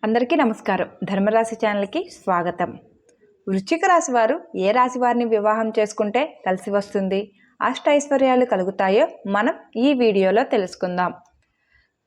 అందరికీ నమస్కారం. ధర్మరాశి ఛానల్కి స్వాగతం. వృశ్చిక రాశి వారు ఏ రాశి వారిని వివాహం చేసుకుంటే కలిసి వస్తుంది, అష్టైశ్వర్యాలు కలుగుతాయో మనం ఈ వీడియోలో తెలుసుకుందాం.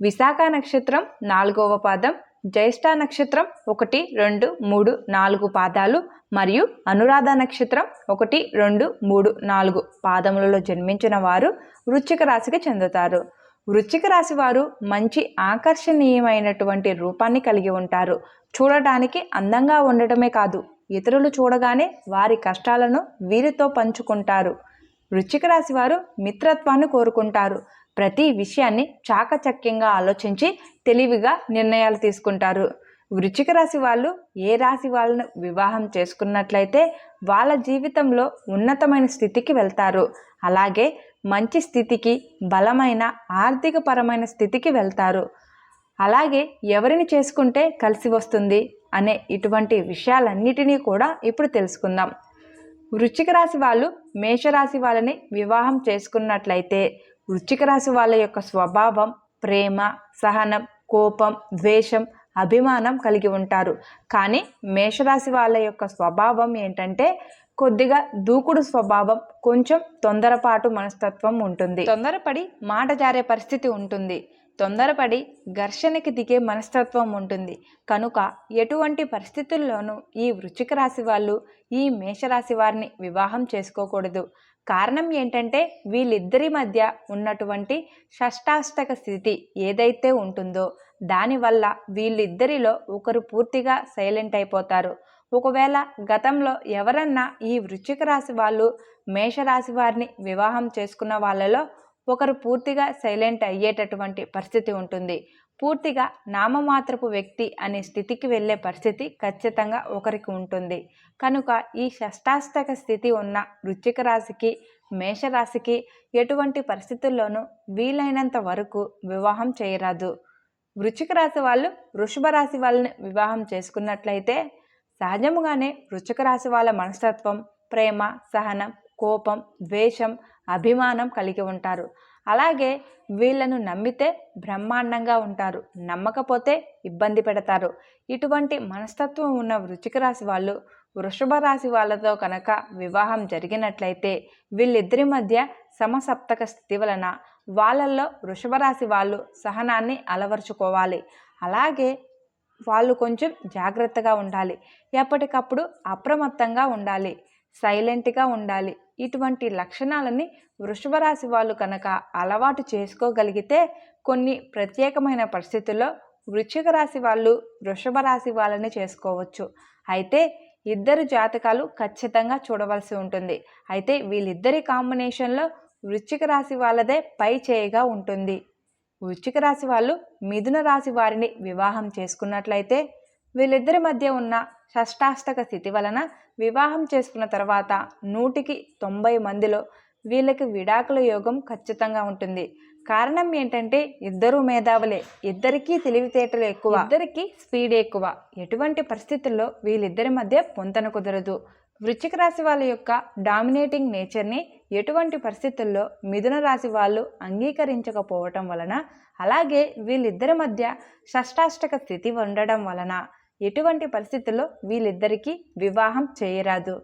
విశాఖ నక్షత్రం 4వ పాదం, జ్యేష్ఠ నక్షత్రం 1, 2, 3, 4 పాదాలు మరియు అనురాధ నక్షత్రం 1, 2, 3, 4 పాదములలో జన్మించిన వారు వృశ్చిక రాశికి చెందుతారు. వృశ్చిక రాశి వారు మంచి ఆకర్షణీయమైనటువంటి రూపాన్ని కలిగి ఉంటారు. చూడటానికి అందంగా ఉండటమే కాదు, ఇతరులు చూడగానే వారి కష్టాలను వీరితో పంచుకుంటారు. వృశ్చిక రాశి వారు మిత్రత్వాన్ని కోరుకుంటారు. ప్రతి విషయాన్ని చాకచక్యంగా ఆలోచించి తెలివిగా నిర్ణయాలు తీసుకుంటారు. వృశ్చిక రాశి వాళ్ళు ఏ రాశి వాళ్ళను వివాహం చేసుకున్నట్లయితే వాళ్ళ జీవితంలో ఉన్నతమైన స్థితికి వెళ్తారు. అలాగే మంచి స్థితికి, బలమైన ఆర్థికపరమైన స్థితికి వెళ్తారు. అలాగే ఎవరిని చేసుకుంటే కలిసి వస్తుంది అనే ఇటువంటి విషయాలన్నిటినీ కూడా ఇప్పుడు తెలుసుకుందాం. వృశ్చిక రాశి వాళ్ళు మేషరాశి వాళ్ళని వివాహం చేసుకున్నట్లయితే వృశ్చిక రాశి వాళ్ళ యొక్క స్వభావం ప్రేమ, సహనం, కోపం, ద్వేషం, అభిమానం కలిగి ఉంటారు. కానీ మేషరాశి వాళ్ళ యొక్క స్వభావం ఏంటంటే కొద్దిగా దూకుడు స్వభావం, కొంచెం తొందరపాటు మనస్తత్వం ఉంటుంది. తొందరపడి మాట జారే పరిస్థితి ఉంటుంది. తొందరపడి ఘర్షణకి దిగే మనస్తత్వం ఉంటుంది. కనుక ఎటువంటి పరిస్థితుల్లోనూ ఈ వృశ్చిక రాశి వాళ్ళు ఈ మేషరాశి వారిని వివాహం చేసుకోకూడదు. కారణం ఏంటంటే వీళ్ళిద్దరి మధ్య ఉన్నటువంటి షష్టాష్టక స్థితి ఏదైతే ఉంటుందో దానివల్ల వీళ్ళిద్దరిలో ఒకరు పూర్తిగా సైలెంట్ అయిపోతారు. ఒకవేళ గతంలో ఎవరన్నా ఈ వృశ్చిక రాశి వాళ్ళు మేషరాశి వారిని వివాహం చేసుకున్న వాళ్ళలో ఒకరు పూర్తిగా సైలెంట్ అయ్యేటటువంటి పరిస్థితి ఉంటుంది. పూర్తిగా నామమాత్రపు వ్యక్తి అనే స్థితికి వెళ్ళే పరిస్థితి ఖచ్చితంగా ఒకరికి ఉంటుంది. కనుక ఈ షష్టాష్టక స్థితి ఉన్న వృశ్చిక రాశికి, మేషరాశికి ఎటువంటి పరిస్థితుల్లోనూ వీలైనంత వరకు వివాహం చేయరాదు. వృశ్చిక రాశి వాళ్ళు వృషభ రాశి వాళ్ళని వివాహం చేసుకున్నట్లయితే సహజముగానే వృశ్చిక రాశి వాళ్ళ మనస్తత్వం ప్రేమ, సహనం, కోపం, ద్వేషం, అభిమానం కలిగి ఉంటారు. అలాగే వీళ్ళను నమ్మితే బ్రహ్మాండంగా ఉంటారు, నమ్మకపోతే ఇబ్బంది పెడతారు. ఇటువంటి మనస్తత్వం ఉన్న వృశ్చిక రాశి వాళ్ళు వృషభ రాశి వాళ్ళతో కనుక వివాహం జరిగినట్లయితే వీళ్ళిద్దరి మధ్య సమసప్తక స్థితి వలన వాళ్ళల్లో వృషభ రాశి వాళ్ళు సహనాన్ని అలవర్చుకోవాలి. అలాగే వాళ్ళు కొంచెం జాగ్రత్తగా ఉండాలి, ఎప్పటికప్పుడు అప్రమత్తంగా ఉండాలి, సైలెంట్గా ఉండాలి. ఇటువంటి లక్షణాలని వృషభ రాశి వాళ్ళు కనుక అలవాటు చేసుకోగలిగితే కొన్ని ప్రత్యేకమైన పరిస్థితుల్లో వృశ్చిక రాశి వాళ్ళు వృషభ రాశి వాళ్ళని చేసుకోవచ్చు. అయితే ఇద్దరు జాతకాలు ఖచ్చితంగా చూడవలసి ఉంటుంది. అయితే వీళ్ళిద్దరి కాంబినేషన్లో వృశ్చిక రాశి వాళ్ళదే పై చేయిగా ఉంటుంది. వృశ్చిక రాశి వాళ్ళు మిథున రాశి వారిని వివాహం చేసుకున్నట్లయితే వీళ్ళిద్దరి మధ్య ఉన్న షష్టాష్టక స్థితి వలన వివాహం చేసుకున్న తర్వాత 100కి 90 మందిలో వీళ్ళకి విడాకుల యోగం ఖచ్చితంగా ఉంటుంది. కారణం ఏంటంటే ఇద్దరు మేధావులే, ఇద్దరికీ తెలివితేటలు ఎక్కువ, ఇద్దరికి స్పీడ్ ఎక్కువ. ఎటువంటి పరిస్థితుల్లో వీళ్ళిద్దరి మధ్య పొంతన కుదరదు. వృశ్చిక రాశి వాళ్ళ యొక్క డామినేటింగ్ నేచర్ని ఎటువంటి పరిస్థితుల్లో మిథున రాశి వాళ్ళు అంగీకరించకపోవటం వలన, అలాగే వీళ్ళిద్దరి మధ్య షష్టాష్టక స్థితి ఉండడం వలన ఎటువంటి పరిస్థితుల్లో వీళ్ళిద్దరికీ వివాహం చేయరాదు.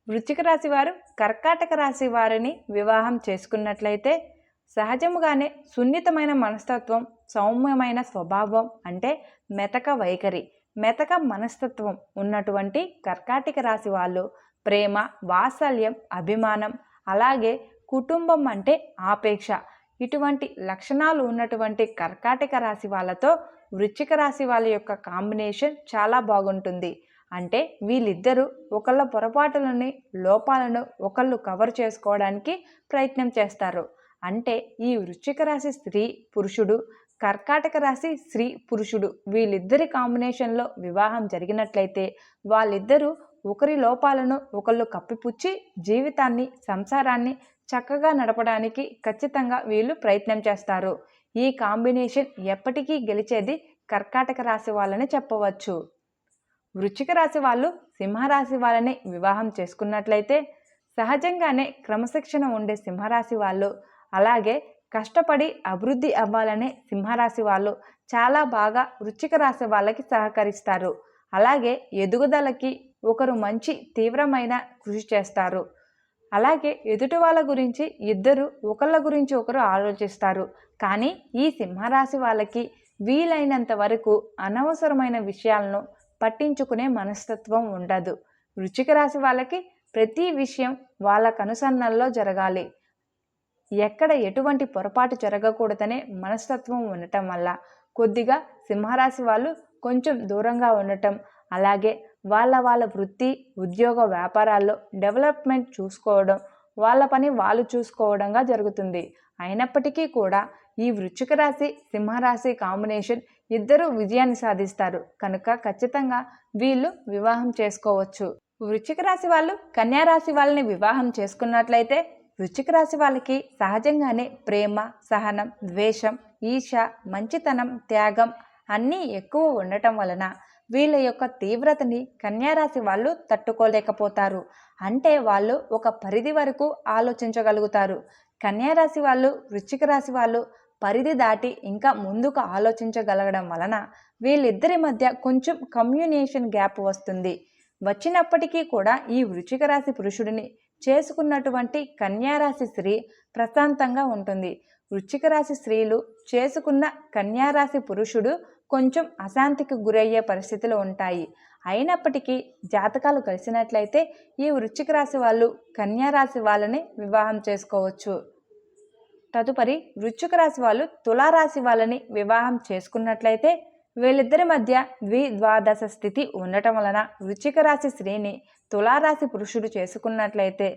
వృశ్చిక రాశి వారు కర్కాటక రాశి వారిని వివాహం చేసుకున్నట్లయితే సహజముగానే సున్నితమైన మనస్తత్వం, సౌమ్యమైన స్వభావం అంటే మెతక వైఖరి, మెతక మనస్తత్వం ఉన్నటువంటి కర్కాటక రాశి వాళ్ళు ప్రేమ, వాత్సల్యం, అభిమానం, అలాగే కుటుంబం అంటే ఆపేక్ష ఇటువంటి లక్షణాలు ఉన్నటువంటి కర్కాటక రాశి వాళ్ళతో వృశ్చిక రాశి వాళ్ళ యొక్క కాంబినేషన్ చాలా బాగుంటుంది. అంటే వీళ్ళిద్దరూ ఒకళ్ళ పొరపాటులని, లోపాలను ఒకళ్ళు కవర్ చేసుకోవడానికి ప్రయత్నం చేస్తారు. అంటే ఈ వృశ్చిక రాశి స్త్రీ పురుషుడు, కర్కాటక రాశి స్త్రీ పురుషుడు వీళ్ళిద్దరి కాంబినేషన్లో వివాహం జరిగినట్లయితే వాళ్ళిద్దరూ ఒకరి లోపాలను ఒకళ్ళు కప్పిపుచ్చి జీవితాన్ని, సంసారాన్ని చక్కగా నడపడానికి ఖచ్చితంగా వీళ్ళు ప్రయత్నం చేస్తారు. ఈ కాంబినేషన్ ఎప్పటికీ గెలిచేది కర్కాటక రాశి వాళ్ళని చెప్పవచ్చు. వృశ్చిక రాశి వాళ్ళు సింహరాశి వాళ్ళని వివాహం చేసుకున్నట్లయితే సహజంగానే క్రమశిక్షణ ఉండే సింహరాశి వాళ్ళు, అలాగే కష్టపడి అభివృద్ధి అవ్వాలనే సింహరాశి వాళ్ళు చాలా బాగా వృశ్చిక రాశి వాళ్ళకి సహకరిస్తారు. అలాగే ఎదుగుదలకి ఒకరు మంచి తీవ్రమైన కృషి చేస్తారు. అలాగే ఎదుటి వాళ్ళ గురించి ఇద్దరు ఒకళ్ళ గురించి ఒకరు ఆలోచిస్తారు. కానీ ఈ సింహరాశి వాళ్ళకి వీలైనంత వరకు అనవసరమైన విషయాలను పట్టించుకునే మనస్తత్వం ఉండదు. వృశ్చిక రాశి వాళ్ళకి ప్రతి విషయం వాళ్ళ కనుసన్నల్లో జరగాలి, ఎక్కడ ఎటువంటి పొరపాటు జరగకూడదనే మనస్తత్వం ఉండటం వల్ల కొద్దిగా సింహరాశి వాళ్ళు కొంచెం దూరంగా ఉండటం, అలాగే వాళ్ళ వృత్తి ఉద్యోగ వ్యాపారాల్లో డెవలప్మెంట్ చూసుకోవడం, వాళ్ళ పని వాళ్ళు చూసుకోవడంగా జరుగుతుంది. అయినప్పటికీ కూడా ఈ వృశ్చిక రాశి సింహరాశి కాంబినేషన్ ఇద్దరు విజయాన్ని సాధిస్తారు కనుక ఖచ్చితంగా వీళ్ళు వివాహం చేసుకోవచ్చు. వృశ్చిక రాశి వాళ్ళు కన్యా రాశి వాళ్ళని వివాహం చేసుకున్నట్లయితే వృశ్చిక రాశి వాళ్ళకి సహజంగానే ప్రేమ, సహనం, ద్వేషం, ఈర్ష, మంచితనం, త్యాగం అన్నీ ఎక్కువ ఉండటం వలన వీళ్ళ యొక్క తీవ్రతని కన్యారాశి వాళ్ళు తట్టుకోలేకపోతారు. అంటే వాళ్ళు ఒక పరిధి వరకు ఆలోచించగలుగుతారు. కన్యారాశి వాళ్ళు వృశ్చిక రాశి వాళ్ళు పరిధి దాటి ఇంకా ముందుకు ఆలోచించగలగడం వలన వీళ్ళిద్దరి మధ్య కొంచెం కమ్యూనికేషన్ గ్యాప్ వస్తుంది. వచ్చినప్పటికీ కూడా ఈ వృశ్చిక రాశి పురుషుడిని చేసుకున్నటువంటి కన్యారాశి స్త్రీ ప్రశాంతంగా ఉంటుంది. వృశ్చిక రాశి స్త్రీలు చేసుకున్న కన్యారాశి పురుషుడు కొంచెం అశాంతికి గురయ్యే పరిస్థితులు ఉంటాయి. అయినప్పటికీ జాతకాలు కలిసినట్లయితే ఈ వృశ్చిక రాశి వాళ్ళు కన్యారాశి వాళ్ళని వివాహం చేసుకోవచ్చు. తదుపరి వృశ్చిక రాశి వాళ్ళు తులారాశి వాళ్ళని వివాహం చేసుకున్నట్లయితే వీళ్ళిద్దరి మధ్య ద్విద్వాదశ స్థితి ఉండటం వలన వృశ్చిక రాశి స్త్రీని తులారాశి పురుషుడు చేసుకున్నట్లయితే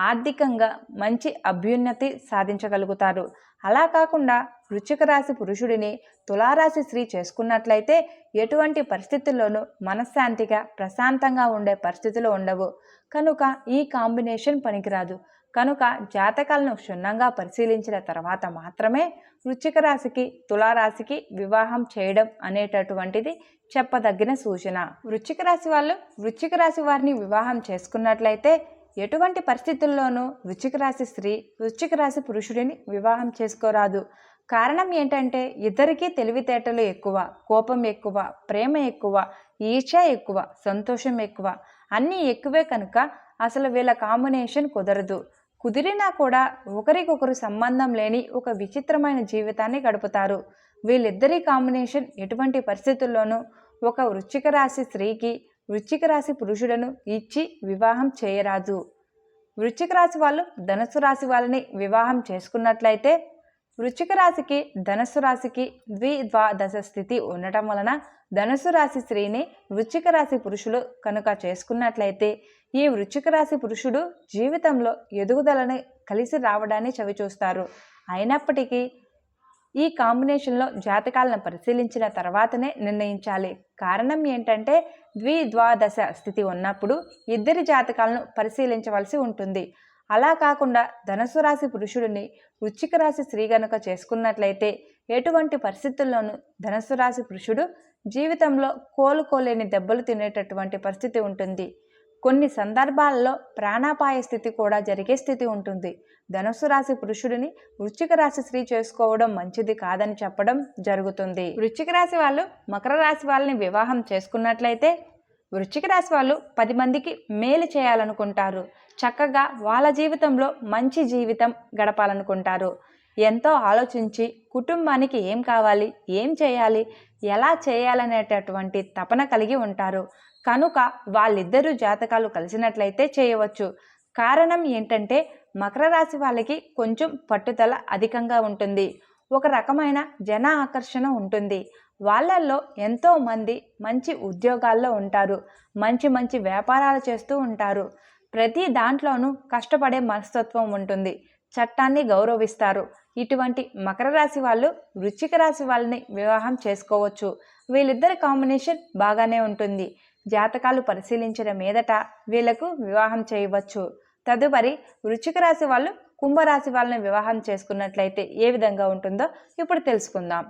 ఆర్థికంగా మంచి అభ్యున్నతి సాధించగలుగుతారు. అలా కాకుండా వృశ్చిక రాశి పురుషుడిని తులారాశి స్త్రీ చేసుకున్నట్లయితే ఎటువంటి పరిస్థితుల్లోనూ మనశ్శాంతిగా ప్రశాంతంగా ఉండే పరిస్థితులు ఉండవు. కనుక ఈ కాంబినేషన్ పనికిరాదు. కనుక జాతకాలను క్షుణ్ణంగా పరిశీలించిన తర్వాత మాత్రమే వృశ్చిక రాశికి తులారాశికి వివాహం చేయడం అనేటటువంటిది చెప్పదగిన సూచన. వృశ్చిక రాశి వాళ్ళు వృశ్చిక రాశి వారిని వివాహం చేసుకున్నట్లయితే ఎటువంటి పరిస్థితుల్లోనూ వృశ్చిక రాశి స్త్రీ వృశ్చిక రాశి పురుషుడిని వివాహం చేసుకోరాదు. కారణం ఏంటంటే ఇద్దరికీ తెలివితేటలు ఎక్కువ, కోపం ఎక్కువ, ప్రేమ ఎక్కువ, ఈర్ష ఎక్కువ, సంతోషం ఎక్కువ, అన్నీ ఎక్కువే కనుక అసలు వీళ్ళ కాంబినేషన్ కుదరదు. కుదిరినా కూడా ఒకరికొకరు సంబంధం లేని ఒక విచిత్రమైన జీవితాన్ని గడుపుతారు. వీళ్ళిద్దరి కాంబినేషన్ ఎటువంటి పరిస్థితుల్లోనూ ఒక వృశ్చిక రాశి స్త్రీకి వృశ్చిక రాశి పురుషులను ఇచ్చి వివాహం చేయరాదు. వృశ్చిక రాశి వాళ్ళు ధనుస్సు రాశి వాళ్ళని వివాహం చేసుకున్నట్లయితే వృశ్చిక రాశికి ధనుస్సు రాశికి ద్విద్వాదశ స్థితి ఉండటం వలన ధనుస్సు రాశి స్త్రీని వృశ్చిక రాశి పురుషులు కనుక చేసుకున్నట్లయితే ఈ వృశ్చిక రాశి పురుషుడు జీవితంలో ఎదుగుదలని కలిసి రావడాన్ని చవిచూస్తారు. అయినప్పటికీ ఈ కాంబినేషన్లో జాతకాలను పరిశీలించిన తర్వాతనే నిర్ణయించాలి. కారణం ఏంటంటే ద్విద్వాదశ స్థితి ఉన్నప్పుడు ఇద్దరి జాతకాలను పరిశీలించవలసి ఉంటుంది. అలా కాకుండా ధనుసు రాశి పురుషుడిని వృశ్చిక రాశి స్త్రీ గనుక చేసుకున్నట్లయితే ఎటువంటి పరిస్థితుల్లోనూ ధనుసు రాశి పురుషుడు జీవితంలో కోలుకోలేని దెబ్బలు తినేటటువంటి పరిస్థితి ఉంటుంది. కొన్ని సందర్భాల్లో ప్రాణాపాయ స్థితి కూడా జరిగే స్థితి ఉంటుంది. ధనుసు రాశి పురుషుడిని వృశ్చిక రాశి స్త్రీ చేసుకోవడం మంచిది కాదని చెప్పడం జరుగుతుంది. వృశ్చిక రాశి వాళ్ళు మకర రాశి వాళ్ళని వివాహం చేసుకున్నట్లయితే వృశ్చిక రాశి వాళ్ళు 10 మందికి మేలు చేయాలనుకుంటారు. చక్కగా వాళ్ళ జీవితంలో మంచి జీవితం గడపాలనుకుంటారు. ఎంతో ఆలోచించి కుటుంబానికి ఏం కావాలి, ఏం చేయాలి, ఎలా చేయాలనేటటువంటి తపన కలిగి ఉంటారు. కనుక వాళ్ళిద్దరూ జాతకాలు కలిసినట్లయితే చేయవచ్చు. కారణం ఏంటంటే మకర రాశి వాళ్ళకి కొంచెం పట్టుదల అధికంగా ఉంటుంది. ఒక రకమైన జన ఆకర్షణ ఉంటుంది. వాళ్ళల్లో ఎంతో మంది మంచి ఉద్యోగాల్లో ఉంటారు. మంచి మంచి వ్యాపారాలు చేస్తూ ఉంటారు. ప్రతి దాంట్లోనూ కష్టపడే మనస్తత్వం ఉంటుంది. చట్టాన్ని గౌరవిస్తారు. ఇటువంటి మకర రాశి వాళ్ళు వృశ్చిక రాశి వాళ్ళని వివాహం చేసుకోవచ్చు. వీళ్ళిద్దరి కాంబినేషన్ బాగానే ఉంటుంది. జాతకాలు పరిశీలించిన మీదట వీళ్లకు వివాహం చేయవచ్చు. తదుపరి వృశ్చిక రాశి వాళ్ళు కుంభరాశి వాళ్ళని వివాహం చేసుకున్నట్లయితే ఏ విధంగా ఉంటుందో ఇప్పుడు తెలుసుకుందాం.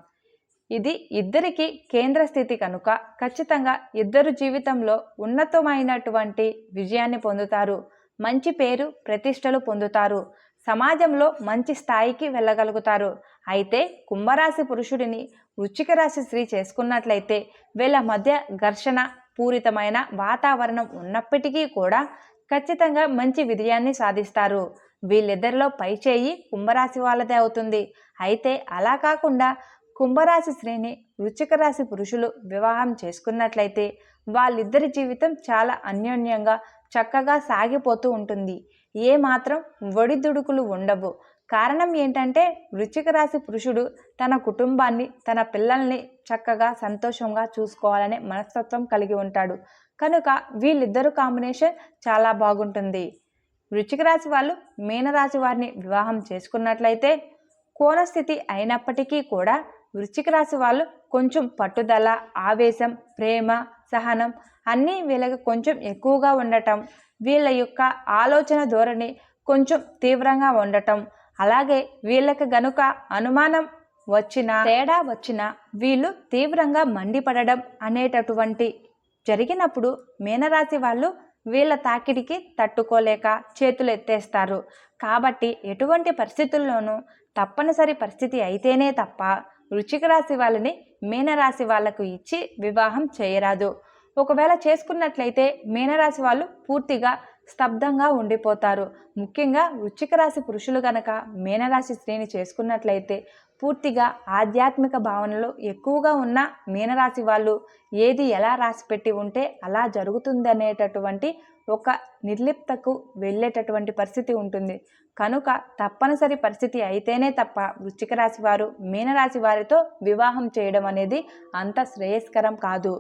ఇది ఇద్దరికి కేంద్ర స్థితి కనుక ఖచ్చితంగా ఇద్దరు జీవితంలో ఉన్నతమైనటువంటి విజయాన్ని పొందుతారు. మంచి పేరు ప్రతిష్టలు పొందుతారు. సమాజంలో మంచి స్థాయికి వెళ్ళగలుగుతారు. అయితే కుంభరాశి పురుషుడిని వృశ్చిక రాశి స్త్రీ చేసుకున్నట్లయితే వీళ్ళ మధ్య ఘర్షణ పూరితమైన వాతావరణం ఉన్నప్పటికీ కూడా ఖచ్చితంగా మంచి విజయాన్ని సాధిస్తారు. వీళ్ళిద్దరిలో పైచేయి కుంభరాశి వాళ్ళదే అవుతుంది. అయితే అలా కాకుండా కుంభరాశి స్త్రీని వృశ్చిక రాశి పురుషులు వివాహం చేసుకున్నట్లయితే వాళ్ళిద్దరి జీవితం చాలా అన్యోన్యంగా చక్కగా సాగిపోతూ ఉంటుంది. ఏమాత్రం ఒడిదుడుకులు ఉండవు. కారణం ఏంటంటే వృశ్చిక రాశి పురుషుడు తన కుటుంబాన్ని, తన పిల్లల్ని చక్కగా సంతోషంగా చూసుకోవాలనే మనస్తత్వం కలిగి ఉంటాడు. కనుక వీళ్ళిద్దరు కాంబినేషన్ చాలా బాగుంటుంది. వృశ్చిక రాశి వాళ్ళు మీనరాశి వారిని వివాహం చేసుకున్నట్లయితే కోణస్థితి అయినప్పటికీ కూడా వృశ్చిక రాశి వాళ్ళు కొంచెం పట్టుదల, ఆవేశం, ప్రేమ, సహనం అన్నీ వీళ్ళకి కొంచెం ఎక్కువగా ఉండటం, వీళ్ళ యొక్క ఆలోచన ధోరణి కొంచెం తీవ్రంగా ఉండటం, అలాగే వీళ్ళకి గనుక అనుమానం తేడా వచ్చినా వీళ్ళు తీవ్రంగా మండిపడడం అనేటటువంటి జరిగినప్పుడు మీనరాశి వాళ్ళు వీళ్ళ తాకిడికి తట్టుకోలేక చేతులు ఎత్తేస్తారు. కాబట్టి ఎటువంటి పరిస్థితుల్లోనూ తప్పనిసరి పరిస్థితి అయితేనే తప్ప వృశ్చిక రాశి వాళ్ళని మీనరాశి వాళ్లకు ఇచ్చి వివాహం చేయరాదు. ఒకవేళ చేసుకున్నట్లయితే మీనరాశి వాళ్ళు పూర్తిగా స్తబ్దంగా ఉండిపోతారు. ముఖ్యంగా వృశ్చిక రాశి పురుషులు కనుక మీనరాశి స్త్రీని చేసుకున్నట్లయితే పూర్తిగా ఆధ్యాత్మిక భావనలు ఎక్కువగా ఉన్న మీనరాశి వాళ్ళు ఏది ఎలా రాసిపెట్టి ఉంటే అలా జరుగుతుందనేటటువంటి ఒక నిర్లిప్తకు వెళ్ళేటటువంటి పరిస్థితి ఉంటుంది. కనుక తప్పనిసరి పరిస్థితి అయితేనే తప్ప వృశ్చిక రాశి వారు మీనరాశి వారితో వివాహం చేయడం అనేది అంత శ్రేయస్కరం కాదు.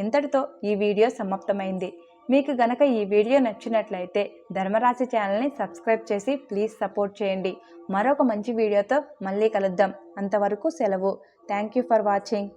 ఇంతటితో ఈ వీడియో సమాప్తమైంది. మీకు గనక ఈ వీడియో నచ్చినట్లయితే ధర్మరాశి ఛానల్ని సబ్స్క్రైబ్ చేసి ప్లీజ్ సపోర్ట్ చేయండి. మరొక మంచి వీడియోతో మళ్ళీ కలుద్దాం. అంతవరకు సెలవు. Thank you for watching.